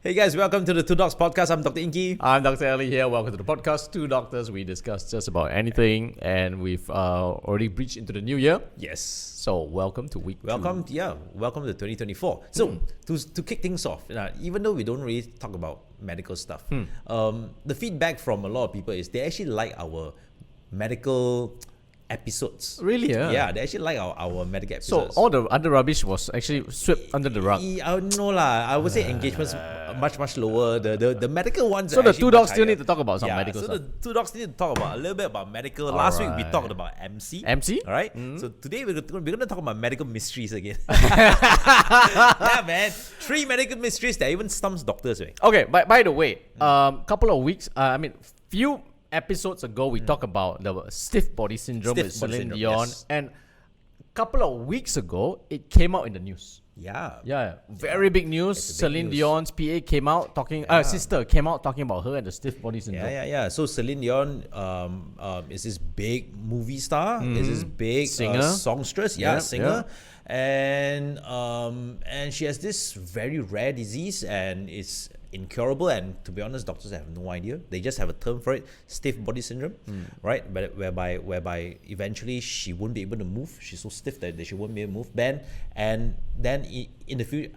Hey guys, welcome to the Two Docs Podcast. I'm Dr. Ingky. I'm Dr. Ali here. Welcome to the podcast. Two doctors. We discuss just about anything, and we've already breached into the new year. Yes. So welcome to week Welcome two. Welcome to 2024. So to kick things off, even though we don't really talk about medical stuff, the feedback from a lot of people is they actually like our medical episodes. Really? Yeah, they actually like our medical So episodes. all the other rubbish was actually swept under the rug. No lah. I would say engagement's much lower. The medical ones. So are the actually two much dogs still higher. need to talk about some medical so stuff. the two dogs need to talk about a little bit about medical. Last week we Alright. talked about MC. MC? All right. So today we're going to talk about medical mysteries again. Yeah, man. 3 medical mysteries that even stumps doctors. Right? Okay, by the way, couple of weeks, few episodes ago, we talked about the stiff body syndrome with Stiff body Celine syndrome, Dion, yes. and couple of weeks ago, it came out in the news. Yeah. Very big news. It's a big Celine news. Dion's PA came out talking. Sister came out talking about her and the stiff body syndrome. Yeah. So Celine Dion is this big movie star, is this big Singer. songstress, Yeah, singer, and she has this very rare disease and it's incurable. And to be honest, doctors have no idea. They just have a term for it: stiff body syndrome, right? But whereby eventually she won't be able to move. She's so stiff that she won't be able to move. Then in the future,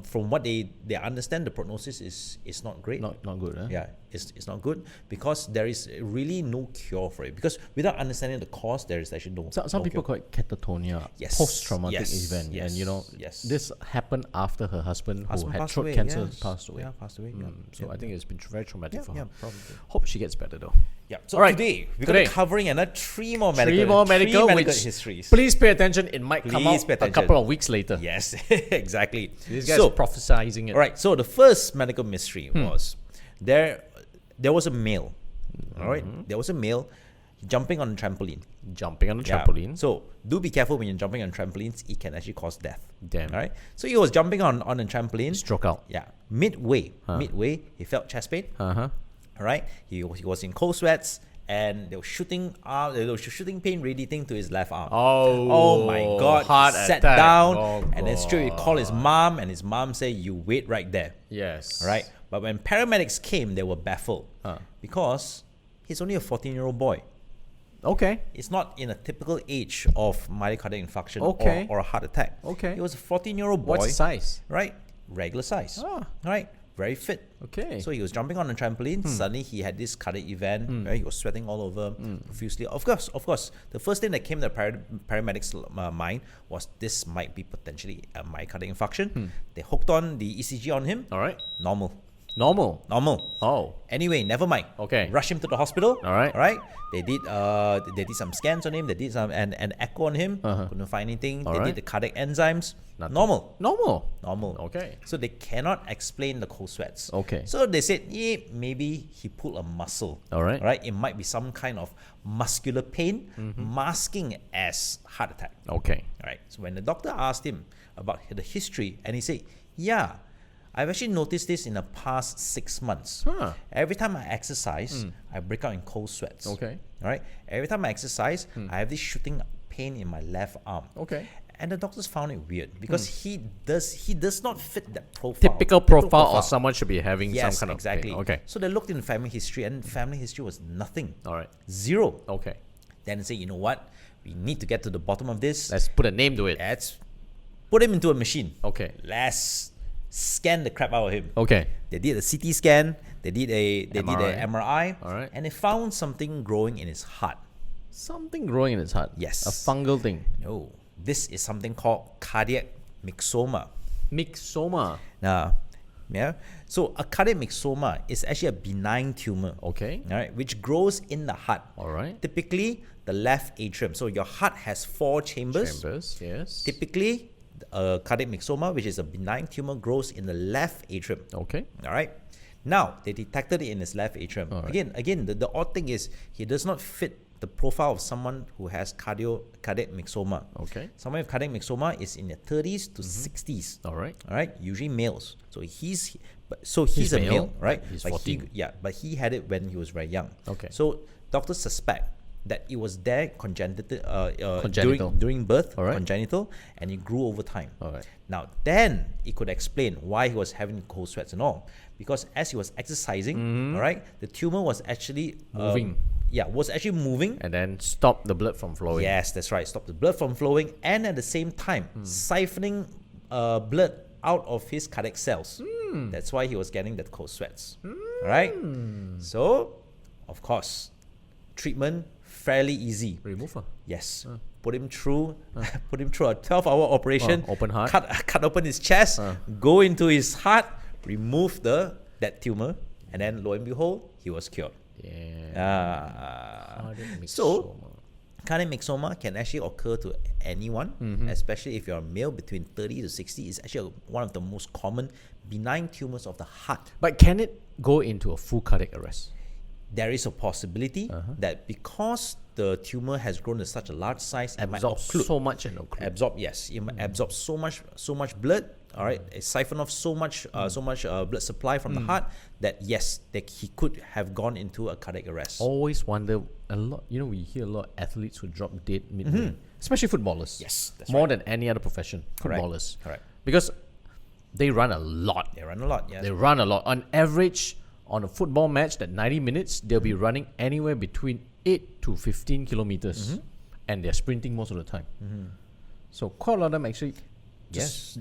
from what they understand, the prognosis is not great. Not good, huh? Yeah, it's not good because there is really no cure for it. Because without understanding the cause, there is actually no. Some no people cure. call it catatonia, Yes. post-traumatic Yes. event, Yes. and Yes. this happened after her husband who had passed throat away, cancer yes. passed away. Yeah, passed away. Yeah. So I think it's been very traumatic for her. probably. Hope she gets better though. Yeah. So Alright, today we're going to today. be covering another 3 more medical, Three more medical, three which histories. please pay attention. It might come Please out pay a attention. couple of weeks later. Yes, exactly. This guy's So, prophesizing it. all right. So the first medical mystery was there was a male. All right, there was a male jumping on a trampoline. Jumping on the Yeah. trampoline. So do be careful when you're jumping on trampolines. It can actually cause death. Damn. All right. So he was jumping on a trampoline. Stroke out. Yeah. Midway, he felt chest pain. Uh-huh. All right. He was in cold sweats, and they were shooting pain radiating to his left arm. Oh my God! Heart He sat attack. down, Oh, and then straight he called his mom, and his mom said, "You wait right there." Yes. All right. But when paramedics came, they were baffled because he's only a 14-year-old boy. Okay. It's not in a typical age of myocardial infarction Okay. or a heart attack. Okay. He was a 14-year-old boy. What's the size? Right? Regular size. Ah. Right? Very fit. Okay. So he was jumping on a trampoline. Suddenly he had this cardiac event. Right? He was sweating all over profusely. Of course. The first thing that came to the paramedics' mind was this might be potentially a myocardial infarction. They hooked on the ECG on him. All right. Normal. Normal. Oh. Anyway, never mind. Okay. Rush him to the hospital. All right. They did some scans on him. They did some an echo on him. Couldn't find anything. All They right. did the cardiac enzymes. Nothing. Normal. Okay. So they cannot explain the cold sweats. Okay. So they said, maybe he pulled a muscle. All right. Right. It might be some kind of muscular pain masking as heart attack. Okay. All right. So when the doctor asked him about the history, and he said, "Yeah, I've actually noticed this in the past 6 months. Every time I exercise, I break out in cold sweats. Okay. All right. Every time I exercise, I have this shooting pain in my left arm. Okay. And the doctors found it weird because he does not fit that profile. Typical profile of someone should be having Yes, some kind exactly. of pain. Okay. So they looked in family history, and family history was nothing. All right. 0. Okay. Then they say, you know what? We need to get to the bottom of this. Let's put a name to it. Let's put him into a machine. Okay. Let's scan the crap out of him. Okay. They did a CT scan. They did a MRI. MRI. All right. And they found something growing in his heart. Something growing in his heart. Yes. A fungal thing. No, this is something called cardiac myxoma. Myxoma. Yeah. So a cardiac myxoma is actually a benign tumor. Okay. All right, which grows in the heart. All right. Typically, the left atrium. So your heart has 4 chambers. Yes. Typically, a cardiac myxoma, which is a benign tumor, grows in the left atrium. Okay. All right. Now they detected it in his left atrium. All right. Again, the odd thing is he does not fit the profile of someone who has cardiac myxoma. Okay. Someone with cardiac myxoma is in their 30s to 60s. All right. All right. Usually males. So he's a male, right? He's but 14. but he had it when he was very young. Okay. So doctors suspect that it was there Congenital. during birth, Alright. congenital, and it grew over time. Alright. Now, then it could explain why he was having cold sweats and all. Because as he was exercising, all right, the tumor was actually Moving. was actually moving. And then stop the blood from flowing. Yes, that's right. Stop the blood from flowing, and at the same time, siphoning blood out of his cardiac cells. That's why he was getting that cold sweats. All right. So, of course, treatment fairly easy. Remove her. Yes. Put him through a 12-hour operation. Open heart. Cut open his chest, go into his heart, remove that tumor, and then lo and behold, he was cured. Yeah. So, cardiac myxoma can actually occur to anyone, especially if you're a male between 30 to 60. It's actually one of the most common benign tumors of the heart. But can it go into a full cardiac arrest? There is a possibility that because the tumor has grown to such a large size, it might Absorb occlude. so much and occlude. It might absorb so much blood. All right, it siphon off so much blood supply from the heart that yes, that he could have gone into a cardiac arrest. Always wonder a lot. We hear a lot of athletes who drop dead midway, especially footballers. Yes, that's more right. than any other profession. Correct. Footballers, Correct. because they run a lot. They run a lot. Yes. They run a lot. On average, on a football match, that 90 minutes, they'll be running anywhere between 8 to 15 kilometers, and they're sprinting most of the time. So quite a lot of them actually. Yes.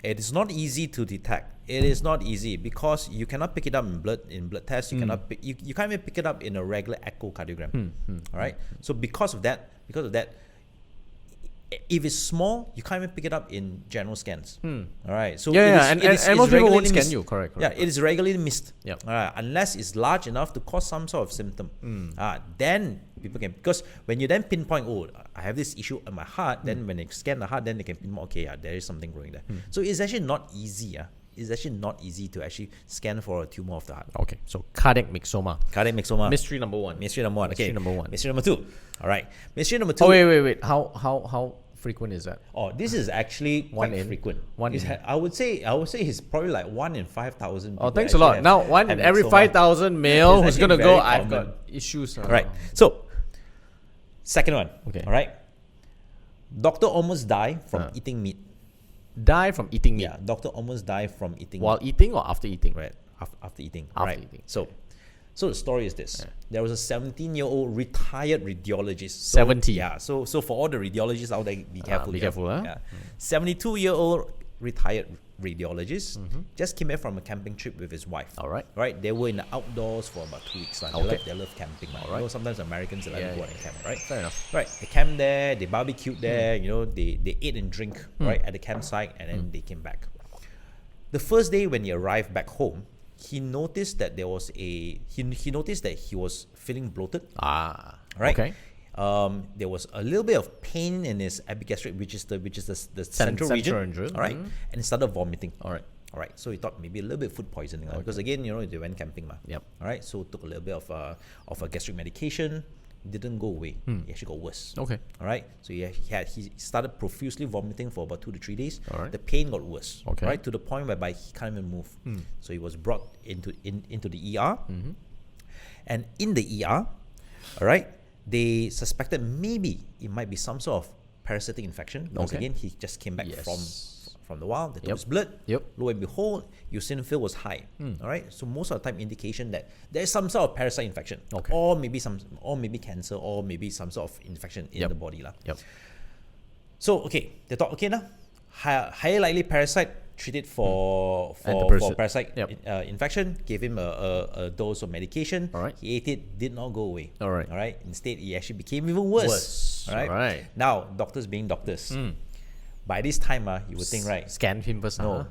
It is not easy to detect. It is not easy because you cannot pick it up in blood tests. You cannot you can't even pick it up in a regular echocardiogram. All right. So because of that, if it's small, you can't even pick it up in general scans. All right. So And most people regularly won't scan missed. you. Correct. Yeah, it is regularly missed. Yep. All right. Unless it's large enough to cause some sort of symptom. Then people can, because when you then pinpoint, I have this issue in my heart, then when they scan the heart, then they can pinpoint, okay, there is something growing there. So it's actually not easy. It's actually not easy to actually scan for a tumor of the heart. Okay. So cardiac myxoma. Cardiac myxoma. Mystery number one. Mystery number one. Mystery Okay. number one. Mystery number two. All right. Mystery number two. Oh wait. How frequent is that? Oh, this is actually One quite in. frequent. One in. I would say it's probably like 1 in 5,000. Oh, thanks a lot. Now, one in every 5,000 male It's who's actually gonna go, very I've common. got issues. Right. So, second one. Okay. All right. Doctor almost died from eating meat. Die from eating meat. Yeah. Doctor almost died from eating While meat. eating or after eating? Right. After eating. After right. eating. So the story is this. There was a 17-year-old retired radiologist. 70. Yeah. So for all the radiologists out there, be careful. Be careful, huh? Yeah. 72-year-old retired radiologist just came back from a camping trip with his wife. All right. Right. They were in the outdoors for about 2 weeks. Okay. They love camping. All right. Sometimes Americans like to go out and camp. Right. Fair enough. Right. They camped there. They barbecued there. They ate and drink right at the campsite, and then they came back. The first day when he arrived back home, he noticed that there was he noticed that he was feeling bloated. Right. Okay. There was a little bit of pain in his epigastric, which is the central region. All right. And he started vomiting. All right. All right. So he thought maybe a little bit of food poisoning, because again, they went camping, Yep. All right. So took a little bit of a gastric medication. Didn't go away. It actually got worse. Okay. All right. So he started profusely vomiting for about 2 to 3 days. All right. The pain got worse. Okay. Right, to the point whereby he can't even move. So he was brought into the ER. And in the ER, all right, they suspected maybe it might be some sort of parasitic infection. Because again, he just came back from the wild. They took his blood. Yep. Lo and behold, eosinophil was high. All right. So most of the time, indication that there is some sort of parasite infection, Okay. or maybe cancer, or maybe some sort of infection in the body, lah. Yep. So they thought, okay, now highly likely parasite. Treated for parasite infection. Gave him a dose of medication. All right. He ate it. Did not go away. All right. All right. Instead, it actually became even worse. All right. All right. Now, doctors being doctors. By this time, you would think, right? Scan him first. No,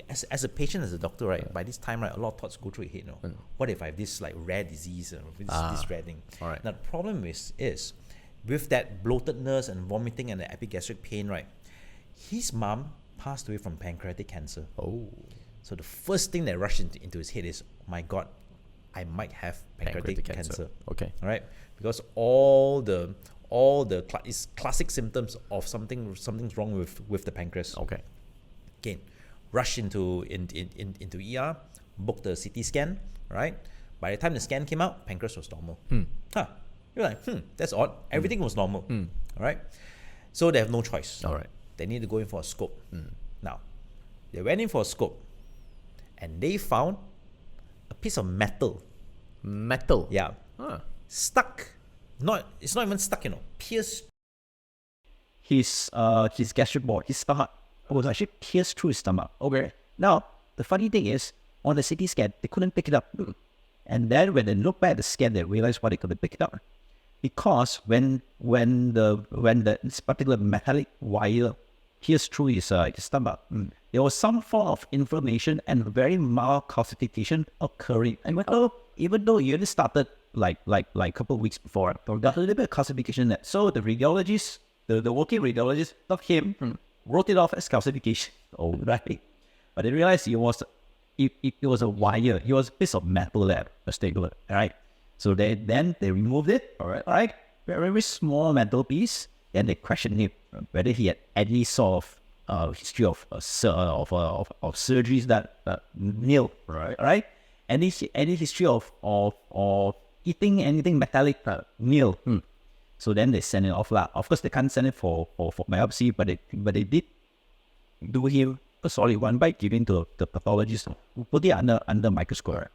as a patient, as a doctor, right? By this time, right, a lot of thoughts go through your head. What if I have this like rare disease, this rare thing? All right. Now the problem is with that bloatedness and vomiting and the epigastric pain, right? His mom passed away from pancreatic cancer. Oh. So the first thing that rushed into his head is, oh my God, I might have pancreatic cancer. Okay. All right, because all the classic symptoms of something's wrong with the pancreas. Okay. Again, rush into ER, booked the CT scan. Right, by the time the scan came out, pancreas was normal. You're like, that's odd. Everything was normal. All right. So they have no choice. All right. They need to go in for a scope. Now, they went in for a scope and they found a piece of metal. Metal. Yeah. Huh. Stuck. It's not even stuck, pierced. His gastric wall, his stomach, was actually pierced through his stomach. Okay. Now, the funny thing is, on the CT scan, they couldn't pick it up. And then when they look back at the scan, they realized why they couldn't pick it up. Because when this particular metallic wire pierced through his stomach, there was some form of inflammation and very mild calcification occurring. And even though you only started like a couple of weeks before, there was a little bit of calcification there. So the radiologist, the working radiologist, not him, wrote it off as calcification. Oh, right. But they realized it was a wire. It was a piece of metal there, a stapler. All right. So they removed it. All right. Very, very small metal piece. Then they questioned him whether he had any sort of history of surgeries that nil. Right. All right. Any history of eating anything metallic, nil. So then they sent it off. Of course, they can't send it for biopsy, but they did do him a solid one by giving to the pathologist who put it under microscope.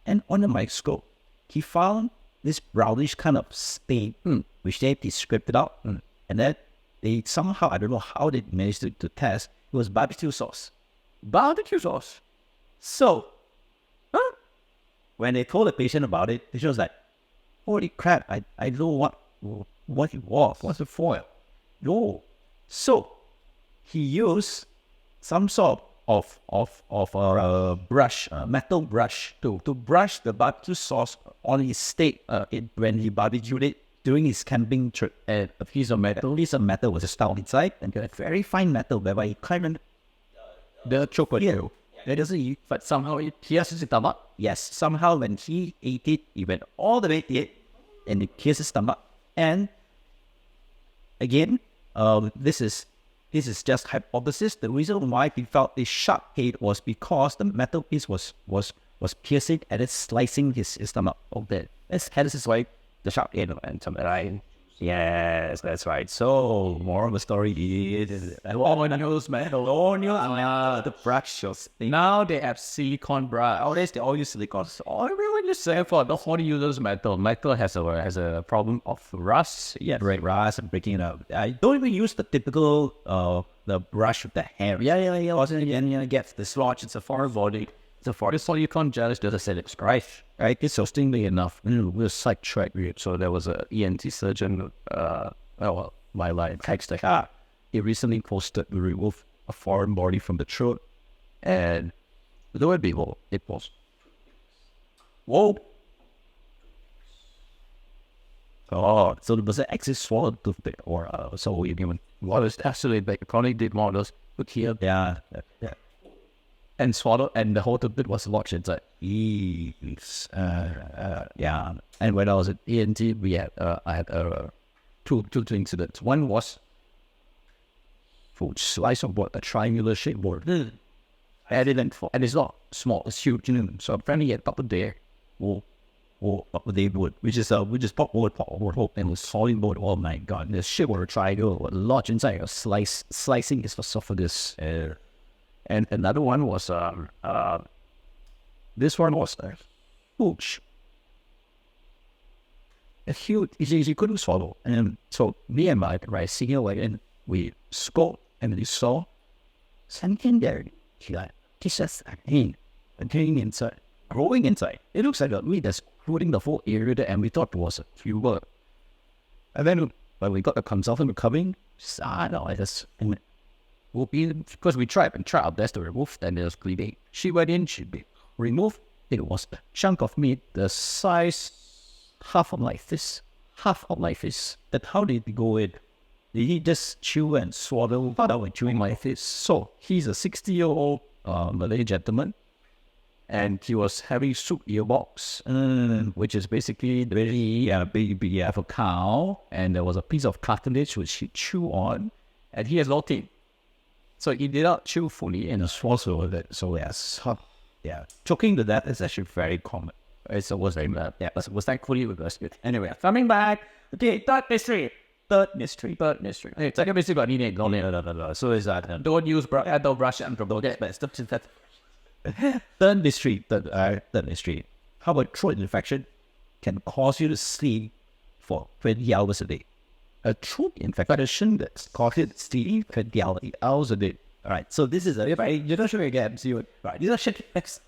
And on the microscope, he found this brownish kind of stain, which they described it out. And then they somehow, I don't know how they managed to test, it was barbecue sauce. Barbecue sauce. So, when they told the patient about it, the patient was like, holy crap, I know what it was. What's the foil? No. So, he used some sort of a brush, a metal brush, to brush the barbecue sauce on his steak when he barbecued it during his camping trip. And a piece of metal was stuck inside, and a very fine metal whereby he climbed The chocolate. yeah. That doesn't eat. But somehow it pierces his stomach. Yes, somehow when he ate it, he went all the way to it, and it pierced his stomach. And again, this is just hypothesis. The reason why he felt this sharp pain was because the metal piece was piercing and it's slicing his stomach. Okay. This is why the sharp pain and something, right? Yes, that's right. So, more of the story is Colonials, man. the fractures. Now they have silicone brush. Nowadays, they all use silicone. I really just say for the whole users metal. Metal has a problem of rust. Yeah, right. Rust and breaking it up. I don't even use the typical the brush with the hair. Yeah. Wasn't again, get the swatch. It's a foreign body. So for this silicone gel is just a Celix, right? Right. It's Interestingly enough, we'll sidetrack it. So there was a ENT surgeon, my line, texted, he recently posted to remove a foreign body from the throat, and lo and behold, it was. whoa. Oh, so the person actually swallowed toothpick, or so we even. What is actually like Connie did one of those put here Yeah. and swallowed, and the whole bit was lodged inside. Yes. Yeah. And when I was at ENT, we had I had two incidents. One was for slice of board, a triangular shaped board. And it's not small, it's huge. So apparently at top of there, They would, which is pop wood, and the solid board. Oh my god, the shape of a triangle was lodged inside, slicing his esophagus. And another one was this one was huge. A huge, he couldn't swallow. And so me and my senior and we scoped and we saw something there. This is a thing inside, growing inside. It looks like a meat that's including the whole area there, and we thought it was a tumor. And then when we got the consultant coming, because we tried our best to remove, and it was bleeding. She went in, she removed. It was a chunk of meat the size half of my fist. That how did he go in? Did he just chew and swallow without chewing my fist. So he's a 60-year-old Malay gentleman, and he was having soup earbox, which is basically the baby of a cow, and there was a piece of cartilage which he chewed on, and he has no teeth. So he did not chew fully and swallow it. So yes, Yeah, choking to death is actually very common. It's almost very bad. Yeah, but was thankfully we was good. Anyway, coming back. Okay, third mystery. Hey, second mystery got any no. So is that don't use don't brush and don't get best stuff that. Third mystery. Third mystery. How about throat infection can cause you to sleep for 20 hours a day? A throat infection that causes you to sleep 20 hours a day. All right. So this is a very, you're not sure again. Right. These are shit facts.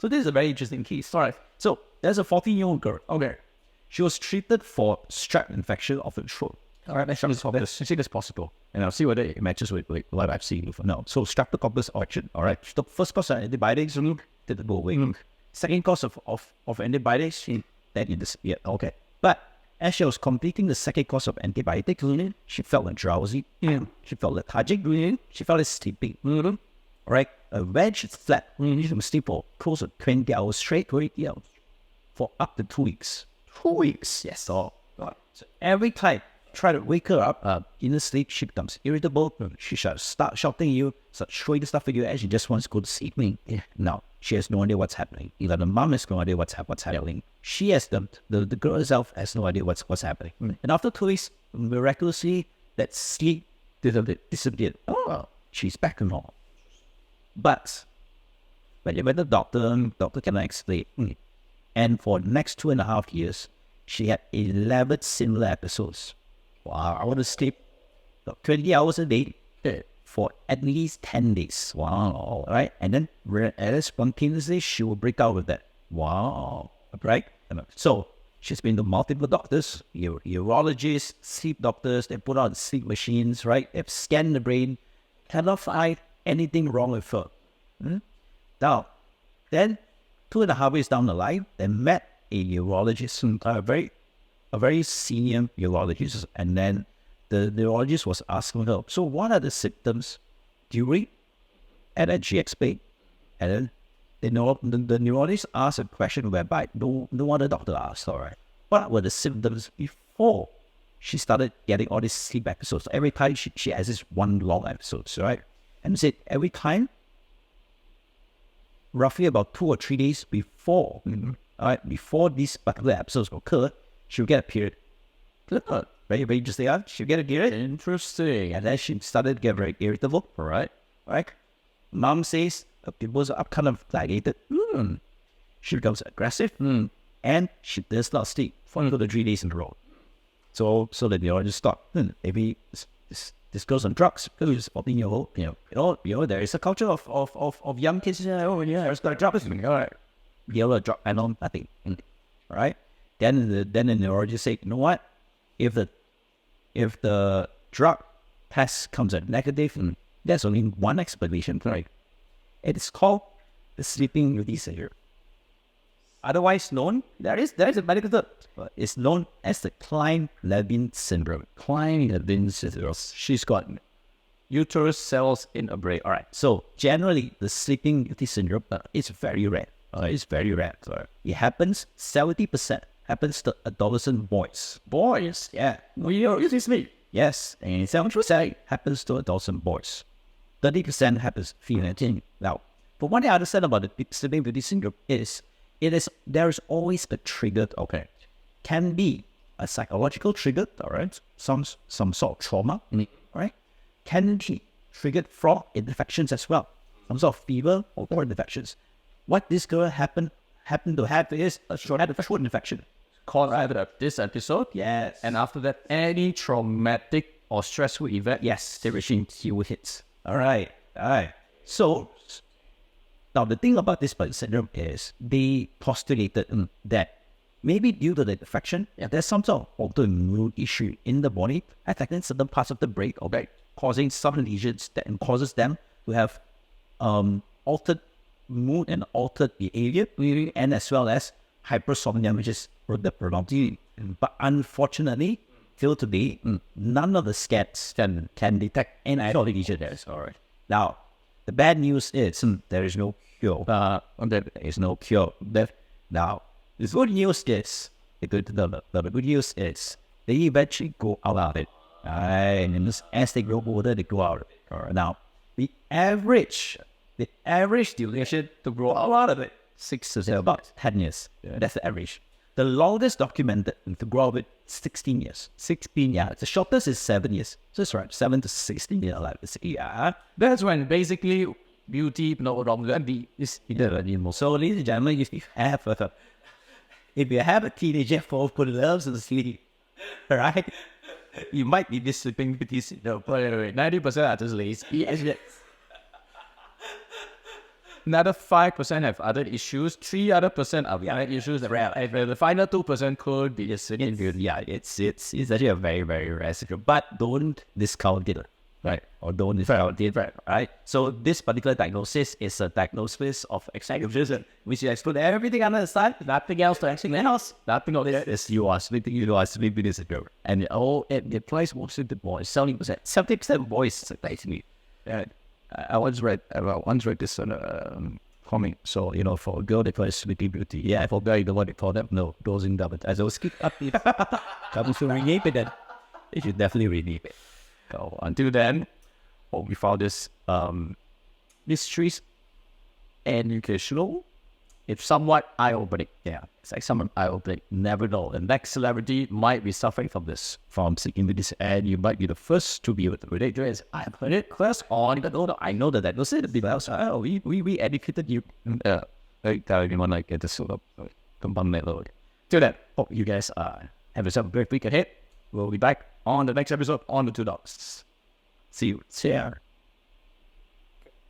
So this is a very interesting case. All right. So there's a 14-year-old girl. Okay. She was treated for strep infection of the throat. All right. I think it's possible. And I'll see whether it matches with what I've seen before. No. So streptococcus orchid. All right. The first course of antibiotics didn't go away. Second course of antibiotics, then it disappeared. Okay. But as she was completing the second course of antibiotics, she felt drowsy. She felt lethargic. She felt like sleeping. Right? When she slept, she would sleep for close to 20 hours straight, 20 hours, for up to 2 weeks. 2 weeks, yes. So every time you try to wake her up in the sleep, she becomes irritable. She start shouting at you, start throwing stuff at you, and she just wants to go to sleep. Now, she has no idea what's happening. Even the mom has no idea what's happening. She has the girl herself has no idea what's happening. And after 2 weeks, miraculously, that sleep disappeared. Oh, she's back to normal. But when you went to the doctor cannot explain. And for the next 2.5 years, she had 11 similar episodes. Wow, I want to sleep 20 hours a day for at least 10 days. Wow, right? And then spontaneously, she will break out with that. Wow, right? So she's been to multiple doctors, urologists, sleep doctors. They put on sleep machines, right? They've scanned the brain, cannot find anything wrong with her. Now, then 2.5 years down the line, they met a urologist, a very senior urologist, and then the neurologist was asking her, so what are the symptoms during? And then she explained. And then the neurologist asked a question whereby no other doctor asked, all right, what were the symptoms before she started getting all these sleep episodes? Every time she has this one long episode, right? And said every time, roughly about 2 or 3 days before, before these particular episodes occur, she'll get a period. Very, very interesting. She'll get a period. Interesting. And then she started to get very irritable. Right. Mom says her pimples are kind of dilated. She becomes aggressive. And she does not sleep for 2 to 3 days in a row. So the neurologist thought, maybe this girl's on drugs because she's 14-year-old. There is a culture of young kids. There's got drugs. All right. Give her a drug and on nothing. All right. Then the neurologist said, you know what? If the drug test comes out negative, there's only one explanation, right? It's called the sleeping beauty syndrome. Otherwise known, there is a medical term, but it's known as the Klein-Levin syndrome. Klein-Levin syndrome. She's got uterus cells in her brain. All right. So generally, the sleeping beauty syndrome is very rare. It's very rare. It happens 70% happens to adolescent boys. Boys, yeah. You sleep. Yes, and 70% happens to adolescent boys. 30% happens to female teen. Now, but what I understand about the sleeping beauty syndrome is there is always a trigger. Okay, can be a psychological trigger. All right, some sort of trauma. All right, can be triggered from infections as well. Some sort of fever or infections. What this girl happened to have is a throat infection. Called after this episode. Yes. And after that, any traumatic or stressful event. Yes, the regime hits. All right. So now the thing about this syndrome is they postulated that maybe due to the infection, there's some sort of autoimmune issue in the body affecting certain parts of the brain, causing some lesions that causes them to have altered mood and altered behavior, and as well as hypersomnia, which is the prolonged. But unfortunately, till today, none of the scans can detect any sort of lesion there. All right. Now, the bad news is there is no cure. There is no cure. Now, the good news is the good news is they eventually go out of it. And as they grow older, they go out of it. Now, the average duration to grow out of it 6 to So 7. about 10 years. That's the average. The longest documented to grow up with 16 years. 16. Yeah, the shortest is 7 years. So it's right, 7 to 16 years. Like, yeah. That's when basically beauty no longer is anymore. So, ladies and gentlemen, if you have a teenager who loves to sleep, right, you might be this sleeping beauty syndrome. wait. 90% are just lazy. Yes. Another 5% have other issues. 3 other percent are other issues. The final 2% could be just sitting beauty. Yeah, it's actually a very, very rare syndrome. But don't discount it, Right. or don't discount it, right? So this particular diagnosis is a diagnosis of execution, which you exclude everything under the sun, nothing else to actually else. Nothing of that. Is you are sleeping syndrome. And it applies mostly to boys, 70%. 70% of boys, actually. I once read this comic. So, for a girl, they call it Sleeping Beauty. Yeah, for guy, the what they call them, no, dosing double. As I was keep up, comes to rename it, then you should definitely rename it. So until then, we found this mysteries educational. It's somewhat eye-opening. Yeah. It's like somewhat eye-opening. Never know. The next celebrity might be suffering from this, from sleeping beauty, and you might be the first to be able to relate to it. I've heard it first on the I know that was it. People else, we educated you. Like you want to get this sort of compound load. Till then, hope you guys have yourself a great week ahead. We'll be back on the next episode on the Two Dogs. See you. Share.